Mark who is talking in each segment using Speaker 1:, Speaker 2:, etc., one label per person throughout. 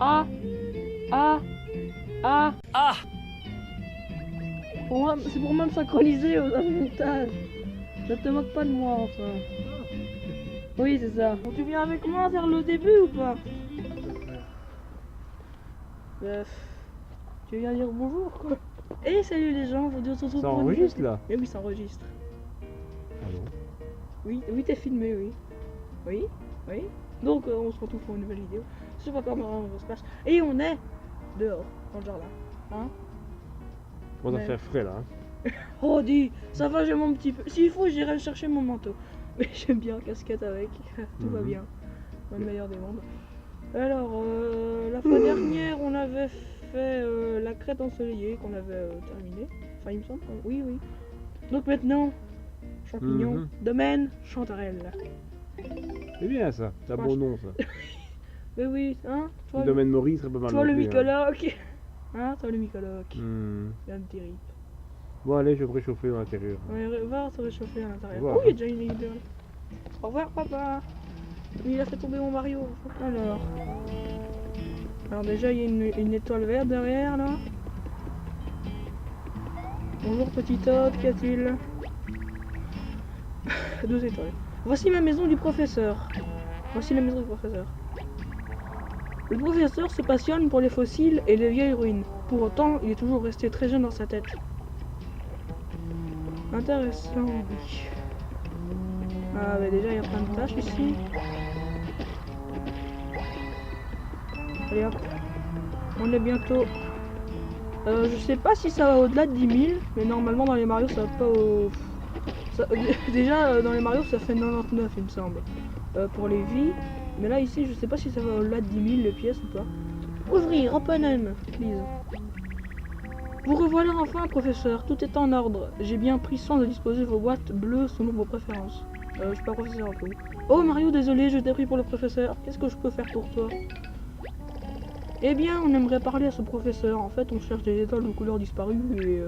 Speaker 1: Ah. Ah. Ah.
Speaker 2: Ah.
Speaker 1: C'est pour moi me synchroniser au montage. Ne te moque pas de moi, enfin. Oui, c'est ça. Bon, tu viens avec moi vers le début ou pas? Tu viens dire bonjour, quoi. Et salut les gens, vous deux
Speaker 3: Ça enregistre là?
Speaker 1: Mais oui, ça enregistre.
Speaker 3: Allô?
Speaker 1: Oui, oui, t'es filmé, oui. Oui, oui. Donc, on se retrouve pour une nouvelle vidéo. Je sais pas comment on se passe. Et on est dehors, dans le jardin. Hein?
Speaker 3: On va
Speaker 1: Ouais.
Speaker 3: faire frais là. Hein.
Speaker 1: Oh, dis, ça va, j'ai mon petit peu. S'il faut, j'irai chercher mon manteau. Mais j'aime bien casquette avec. Tout va bien. Dans le meilleur des mondes. Alors, la fois dernière, on avait fait la crête ensoleillée qu'on avait terminée. Enfin, il me semble. Oui, oui. Donc maintenant, champignon, domaine, chanterelle.
Speaker 3: C'est bien ça, c'est un bon nom ça.
Speaker 1: Mais oui, hein.
Speaker 3: Le domaine Maurice serait pas mal.
Speaker 1: Toi le
Speaker 3: non plus,
Speaker 1: mycologue. Hein, toi le mycologue.
Speaker 3: hein.
Speaker 1: Un petit rip.
Speaker 3: Bon allez, je vais me réchauffer dans l'intérieur.
Speaker 1: Ouais, va se réchauffer à l'intérieur.
Speaker 3: Voilà.
Speaker 1: Oh, il y a déjà une idée. Au revoir, papa. Il a fait tomber mon Mario. Alors déjà, il y a une étoile verte derrière, là. Bonjour, petit Todd, qu'y a-t-il? 2 étoiles. Voici ma maison du professeur. Voici la maison du professeur. Le professeur se passionne pour les fossiles et les vieilles ruines. Pour autant, il est toujours resté très jeune dans sa tête. Intéressant, oui. Ah, bah déjà, il y a plein de tâches ici. Allez hop. On est bientôt... je sais pas si ça va au-delà de 10 000, mais normalement dans les Mario ça va pas au... Déjà dans les Mario ça fait 99 il me semble. Pour les vies. Mais là ici je sais pas si ça va au-delà de 10 000 les pièces ou pas. Ouvrir, open, please. Vous revoilà enfin, professeur, tout est en ordre. J'ai bien pris soin de disposer vos boîtes bleues selon vos préférences. Je suis pas professeur en tout. Oh Mario, désolé, je t'ai pris pour le professeur. Qu'est-ce que je peux faire pour toi? Eh bien, on aimerait parler à ce professeur. En fait, on cherche des étoiles de couleur disparues et...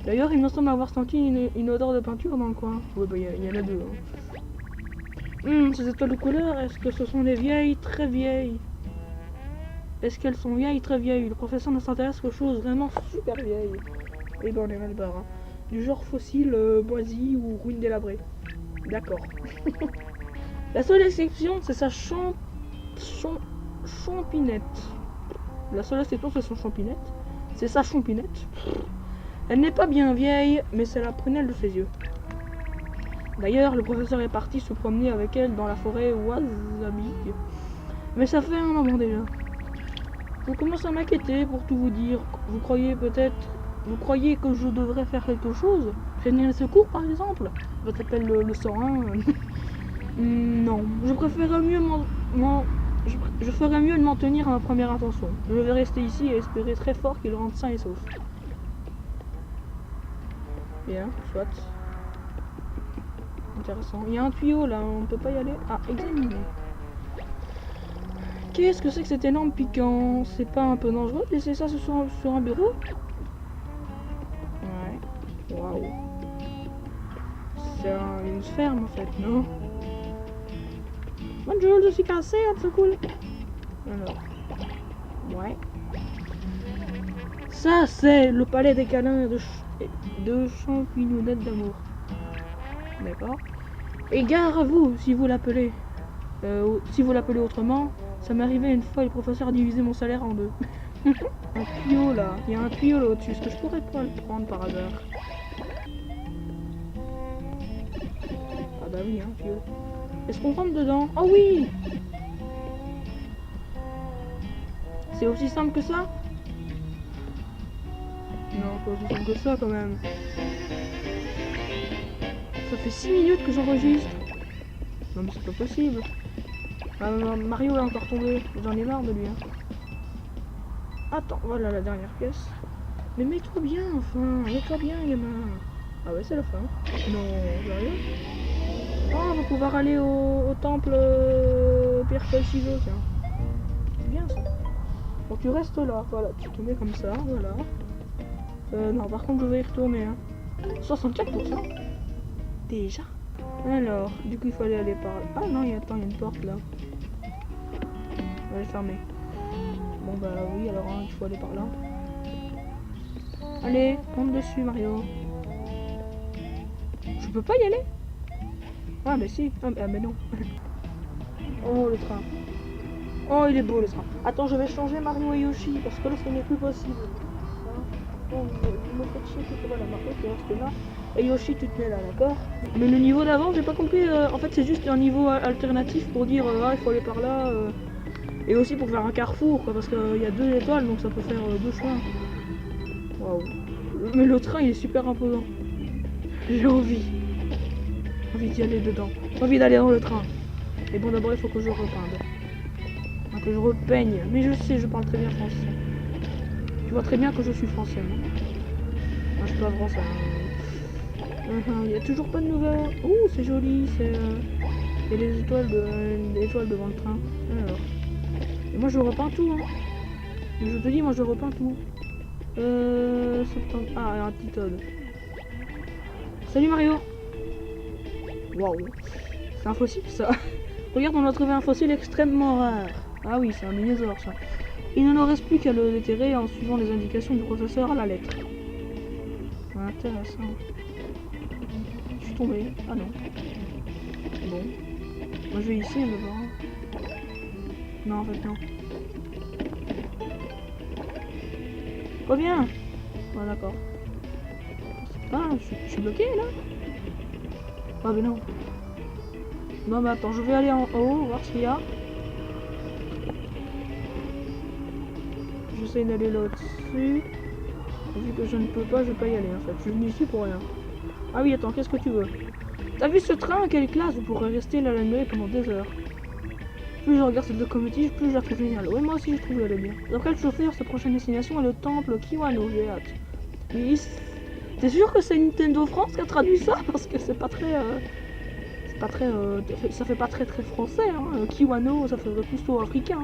Speaker 1: D'ailleurs, il me semble avoir senti une odeur de peinture dans le coin. Ouais, bah, il y en a deux. Hein. Ces étoiles de couleur, est-ce que ce sont des vieilles, très vieilles? Est-ce qu'elles sont vieilles, très vieilles? Le professeur ne s'intéresse qu'aux choses vraiment super vieilles. Et ben, on est mal barre. Hein. Du genre fossile, moisi ou ruine délabrée. D'accord. La seule exception, c'est sa champinette. La seule exception, c'est son champinette. C'est sa champinette. Elle n'est pas bien vieille, mais c'est la prunelle de ses yeux. D'ailleurs, le professeur est parti se promener avec elle dans la forêt Wasabi. Mais ça fait un moment déjà. Je commence à m'inquiéter pour tout vous dire. Vous croyez que je devrais faire quelque chose? Prévenir les secours par exemple? Votre appel le 101. Non, je préférerais mieux je ferais mieux de m'en tenir à ma première intention. Je vais rester ici et espérer très fort qu'il rentre sain et sauf. Bien, soit. Intéressant. Il y a un tuyau là, on peut pas y aller. Ah, examiner. Qu'est-ce que c'est que cet énorme piquant? C'est pas un peu dangereux de laisser ça sur un bureau? Ouais. Waouh. C'est une ferme en fait, non? Bonjour, je suis cassé, c'est cool. Alors. Ouais. Ça, c'est le palais des câlins de champignonnette d'amour. D'accord. Et gare à vous, si vous l'appelez. Si vous l'appelez autrement, ça m'est arrivé une fois, le professeur a divisé mon salaire en deux. Un tuyau là. Il y a un tuyau là au-dessus. Est-ce que je pourrais pas le prendre par hasard? Ah bah oui, un tuyau. Est-ce qu'on rentre dedans? Oh oui! C'est aussi simple que ça? Non, pas aussi simple que ça quand même. Ça fait 6 minutes que j'enregistre. Non mais c'est pas possible. Mario est encore tombé. J'en ai marre de lui. Hein. Attends, voilà la dernière pièce. Mais mets-toi bien, enfin. Mets-toi bien, gamin. Ah ouais, c'est la fin. Non, sérieux? Oh, on va pouvoir aller au temple pierre feuille ciseaux, tiens. C'est bien ça. Donc tu restes là, voilà, tu te mets comme ça, voilà. Non, par contre je vais y retourner, hein. 64%. Déjà. Alors, du coup il fallait aller par là. Ah non, il y a une porte là. On va les fermer. Bon bah oui, alors hein, il faut aller par là. Allez, monte dessus Mario. Je peux pas y aller? Ah bah si, ah bah non. Oh le train. Oh il est beau le train. Attends, je vais changer Mario et Yoshi parce que là ce n'est plus possible. Bon, je me fais chier tout voilà, Mario tu restes là. Et Yoshi tu te mets là, d'accord? Mais le niveau d'avant, j'ai pas compris. En fait, c'est juste un niveau alternatif pour dire ah, il faut aller par là. Et aussi pour faire un carrefour, quoi, parce qu'il y a 2 étoiles, donc ça peut faire 2 chemins. Waouh. Mais le train, il est super imposant. J'ai envie d'y aller dedans. J'ai envie d'aller dans le train. Et bon, d'abord, il faut que je repeinde. Enfin, que je repeigne. Mais je sais, je parle très bien français. Tu vois très bien que je suis français, non? Enfin, je suis pas français. Il y a toujours pas de nouvelles. Ouh, c'est joli, c'est... Il y a des étoiles devant le train. Alors... Et moi je repeins tout, hein. Je te dis, moi je repeins tout. Ah, un petit Toad. Salut Mario. Waouh. C'est un fossile ça. Regarde, on a trouvé un fossile extrêmement rare. Ah oui, c'est un dinosaure ça. Il ne nous reste plus qu'à le déterrer en suivant les indications du professeur à la lettre. Intéressant. Je suis tombé. Ah non. Bon. Moi je vais ici, on va voir. Non, en fait, non. Reviens. Ah, d'accord. Ah, je suis bloqué, là. Ah, mais non. Non, mais attends, je vais aller en haut, voir ce qu'il y a. J'essaie d'aller là-dessus. Vu que je ne peux pas, je vais pas y aller, en fait. Je suis venu ici pour rien. Ah oui, attends, qu'est-ce que tu veux? T'as vu ce train? Quelle classe? Vous pourrez rester là la nuit pendant des heures. Plus je regarde cette locomotive, plus je la trouve géniale. Oui, moi aussi je trouve qu'elle est bien. D'après le chauffeur, sa prochaine destination est le temple Kiwano, j'ai hâte. Mais t'es sûr que c'est Nintendo France qui a traduit ça? Parce que c'est pas très... ça fait pas très français, hein. Kiwano, ça fait plutôt africain.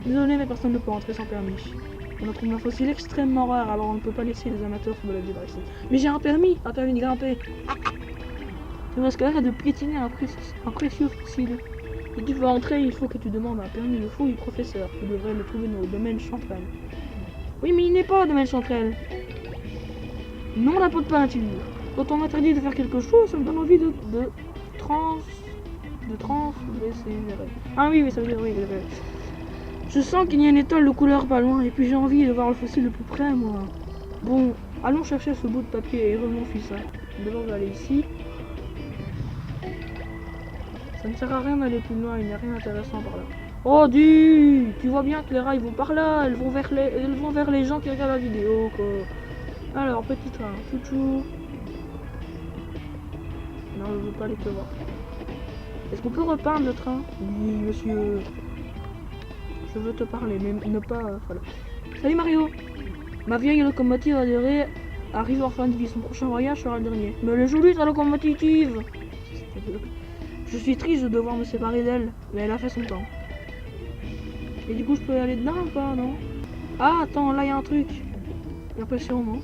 Speaker 1: Désolé, mais personne ne peut entrer sans permis. On a trouvé un fossile extrêmement rare, alors on ne peut pas laisser les amateurs se balader par ici. Mais j'ai un permis de grimper. Tu risquerais de piétiner un précieux fossile. Si tu veux entrer, il faut que tu demandes un permis de fouille, professeur. Tu devrais le trouver dans le domaine Chanterelle. Oui, mais il n'est pas au domaine Chanterelle. Non, la peau de peinture. Quand on m'interdit de faire quelque chose, ça me donne envie de Ah oui, ça veut dire oui. Je sens qu'il y a une étoile de couleur pas loin, et puis j'ai envie de voir le fossile de plus près, moi. Bon, allons chercher ce bout de papier et revenons ça. D'abord, je vais aller ici. Ça ne sert à rien d'aller plus loin, il n'y a rien d'intéressant par là. Oh tu vois bien que les rails vont par là, elles vont vers les gens qui regardent la vidéo, quoi. Alors, petit train, chouchou. Non, je veux pas aller te voir. Est-ce qu'on peut repeindre le train? Oui, monsieur. Je veux te parler, mais ne pas... voilà. Salut Mario. Ma vieille locomotive adorée arrive en fin de vie, son prochain voyage sera le dernier. Mais elle est jolie ta locomotive. Je suis triste de devoir me séparer d'elle, mais elle a fait son temps. Et du coup, je peux aller dedans ou pas, non? Ah, attends, là, il y a un truc. J'ai l'impression, non?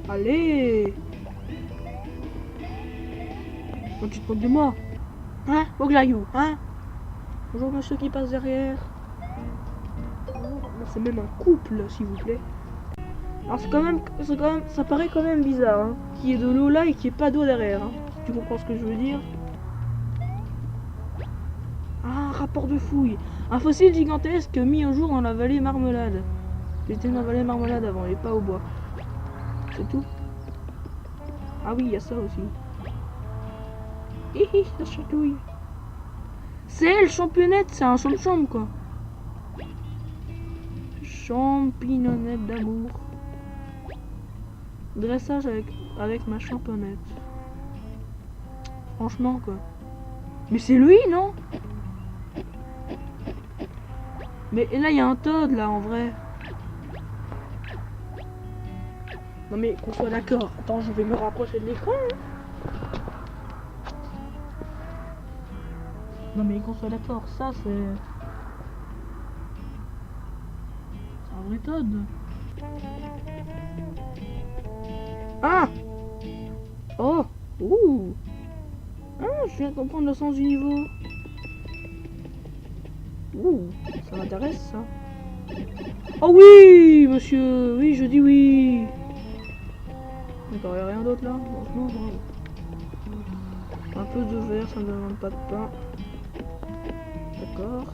Speaker 1: Allez! Donc, tu te moques de moi? Hein? Faut que j'aille où? Hein? Bonjour, monsieur qui passe derrière. C'est même un couple, s'il vous plaît. Alors, c'est quand même, ça paraît quand même bizarre, hein, qu'il y ait de l'eau là et qu'il n'y ait pas d'eau derrière, hein. Tu comprends ce que je veux dire? Ah, rapport de fouille. Un fossile gigantesque mis au jour dans la vallée Marmelade. J'étais dans la vallée Marmelade avant et pas au bois. C'est tout. Ah oui, il y a ça aussi. Hihi, ça chatouille. C'est le championnette, c'est un champ-chambre quoi. Champignonnette d'amour. Dressage avec ma champonnette. Franchement quoi. Mais c'est lui non? Mais là il y a un Toad là en vrai. Non mais qu'on soit d'accord. Attends, je vais me rapprocher de l'écran. Hein. Non mais qu'on soit d'accord, ça c'est... C'est un vrai Toad. Ah! Oh! Ouh! Ah, je viens de comprendre le sens du niveau. Ouh, ça m'intéresse ça. Oh oui, monsieur, oui, je dis oui. D'accord, il n'y a rien d'autre là. Franchement, un peu de verre, ça ne me demande pas de pain. D'accord.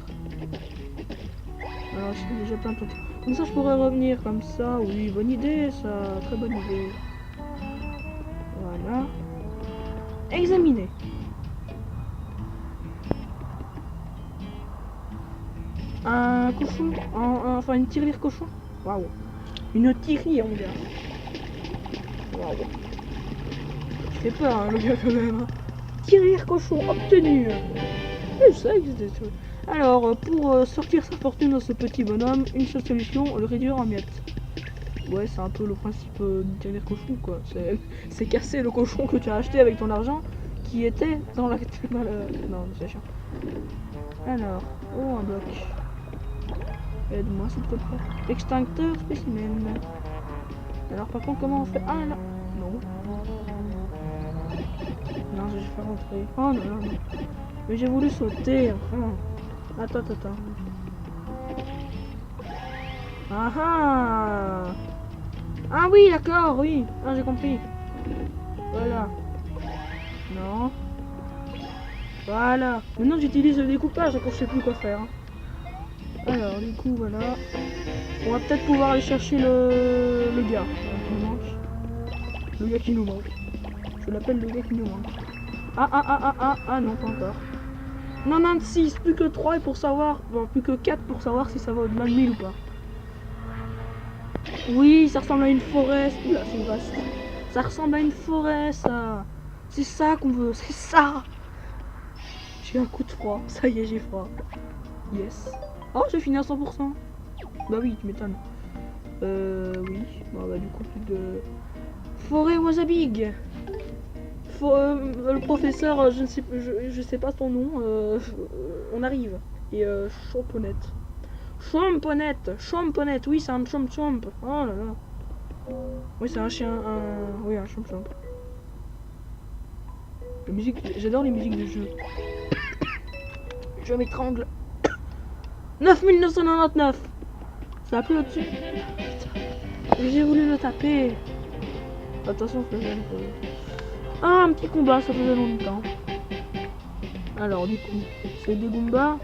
Speaker 1: Alors, j'ai déjà plein de trucs. Comme ça, je pourrais revenir comme ça. Oui, bonne idée, ça. Très bonne idée. Voilà. Examiner. Un cochon, enfin une tirelire cochon. Waouh. Une tirelire, mon gars. Waouh. Je fais peur, hein, le gars, quand même. Hein. Tirelire cochon obtenu. Je sais que c'était tout. Alors, pour sortir sa fortune dans ce petit bonhomme, une seule solution, le réduire en miettes. Ouais, c'est un peu le principe d'une tirelire cochon, quoi. C'est casser le cochon que tu as acheté avec ton argent qui était dans la... Non, c'est chiant. Alors, oh, un bloc. Aide-moi s'il te plaît. Extincteur spécimen. Alors par contre comment on fait? Ah là. Non. Non, je vais faire rentrer. Oh non, non, non. Mais j'ai voulu sauter. Enfin. Attends. Ah ah. Ah oui, d'accord, oui. Ah, j'ai compris. Voilà. Non. Voilà. Maintenant j'utilise le découpage quand je sais plus quoi faire. Hein. Alors du coup voilà. On va peut-être pouvoir aller chercher le gars qui nous manque. Le gars qui nous manque. Je l'appelle le gars qui nous manque. Ah non pas encore. 96, plus que 3 pour savoir. Bon plus que 4 pour savoir si ça va au-delà de 1000 ou pas. Oui, ça ressemble à une forêt. Oula, c'est vaste. Ça ressemble à une forêt ça. C'est ça qu'on veut, c'est ça. J'ai un coup de froid. Ça y est, j'ai froid. Yes. Oh, j'ai fini à 100%. Bah oui, tu m'étonnes. Oui. Bon, bah du coup, plus de... Forêt Wasabig. Le professeur, je sais pas son nom. On arrive. Et Champonnette. Champonnette, oui, c'est un champ. Oh là là. Oui, c'est un chien, oui, un champ. La musique, j'adore les musiques de jeu. Je m'étrangle. 9999. Ça a pris au-dessus. J'ai voulu le taper. Attention, je faisais un petit combat, ça faisait longtemps. Alors, du coup, c'est des Goombas.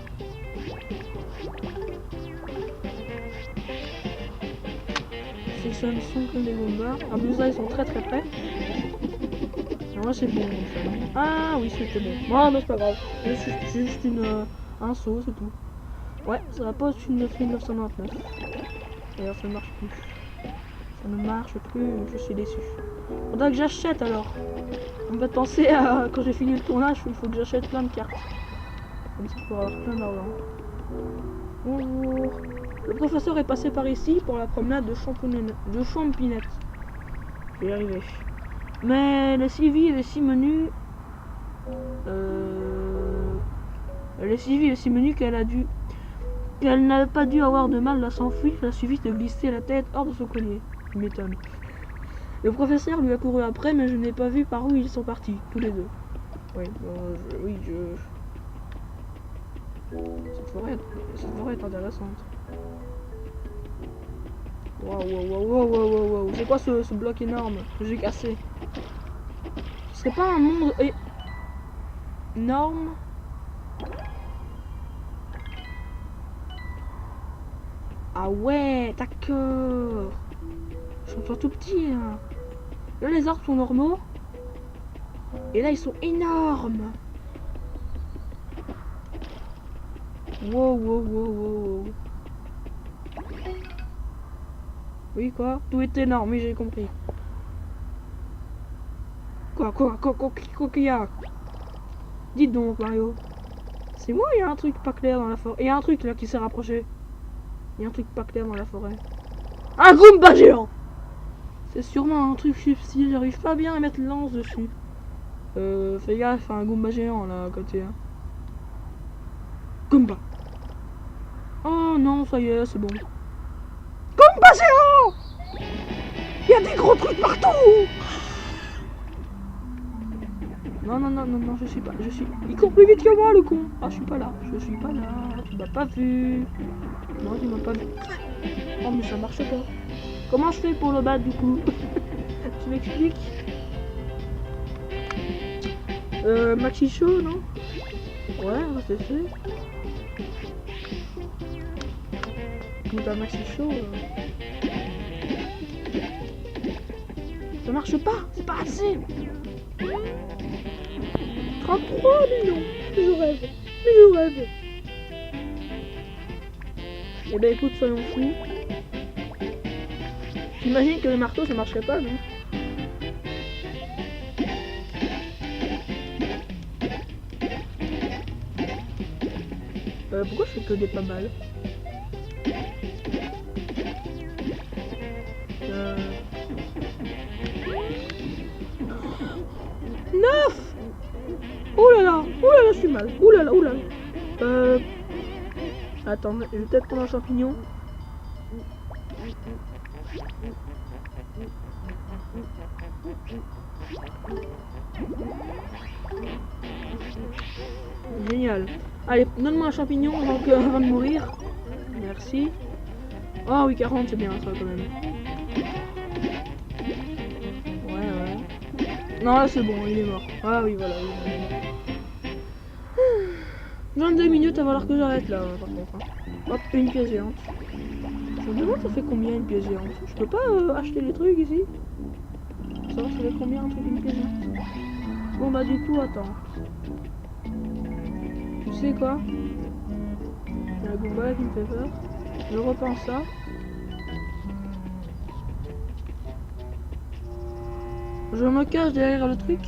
Speaker 1: C'est ça, ils sont comme des Goombas. En plus, là, ils sont très près. Alors là, c'est bon. Ah oui, c'était bon. Bon, non, c'est pas grave. C'est juste un saut, c'est tout. Ouais, ça va pas au-dessus de 9999. D'ailleurs, ça ne marche plus. Ça ne marche plus, je suis déçu. Faudra que j'achète alors. On va penser à quand j'ai fini le tournage, il faut que j'achète plein de cartes. Comme ça, pour avoir plein d'argent. Bonjour. Le professeur est passé par ici pour la promenade de Champinette. Je vais y arriver. Mais le civil est si menu. Le civil est si menu qu'elle n'a pas dû avoir de mal à s'enfuir, il a suffi de glisser la tête hors de son collier. Il m'étonne. Le professeur lui a couru après, mais je n'ai pas vu par où ils sont partis, tous les deux. Oui, Cette forêt est intéressante. Waouh. C'est quoi ce bloc énorme que j'ai cassé? Ce serait pas un monde énorme? Ah ouais, d'accord. Ils sont tout petits. Hein. Là, les arbres sont normaux. Et là, ils sont énormes. Wow. Oui, quoi? Tout est énorme, oui, j'ai compris. Quoi qu'il y a? Dites donc, Mario. C'est moi, il y a un truc pas clair dans la forêt. Il y a un truc là qui s'est rapproché. Il y a un truc pas clair dans la forêt. Un Goomba géant! C'est sûrement un truc subtil, j'arrive pas bien à mettre le lance dessus. Fais gaffe, un Goomba géant là à côté. Hein. Goomba! Oh non, ça y est, c'est bon. Goomba géant! Il y a des gros trucs partout! Non, non, non, non, non, je suis pas. Je suis. Il court plus vite que moi, le con. Ah, je suis pas là. Je suis pas là. Tu m'as pas vu. Non, tu m'as pas vu. Oh, mais ça marche pas. Comment je fais pour le battre du coup? Tu m'expliques? Maxi Show, non? Ouais, on va tester. Écoute, un Maxi Show. Ça marche pas, c'est pas assez. 33 millions. Mais je rêve. Mais je rêve. Eh ben écoute, soyons fous. J'imagine que le marteau ça marcherait pas, non? Pourquoi je fais que des pas mal? 9. Oh là là, je suis mal. Oh là là, oh là là. Attends, je vais peut-être prendre un champignon. Génial. Allez, donne-moi un champignon avant de mourir. Merci. Oh oui, 40, c'est bien ça quand même. Ouais. Non, là c'est bon, il est mort. Ah oui, voilà. 22 minutes, il va falloir que j'arrête là, par contre. Hop, une pièce géante. Je me demande ça fait combien une pièce géante. Je peux pas acheter les trucs ici. Ça fait combien un truc une pièce géante. Bon bah du coup, attends. Tu sais quoi? Il y a la Goomba qui me fait peur. Je repense ça. Je me cache derrière le truc.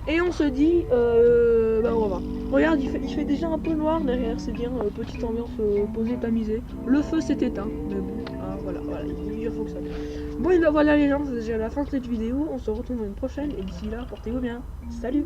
Speaker 1: Et on se dit, bah au revoir. Regarde, il fait déjà un peu noir derrière, c'est bien, petite ambiance posée, tamisée. Le feu s'est éteint, mais bon, ah, voilà, il faut que ça. Bon, et ben voilà les gens, c'est déjà la fin de cette vidéo, on se retrouve dans une prochaine, et d'ici là, portez-vous bien, salut!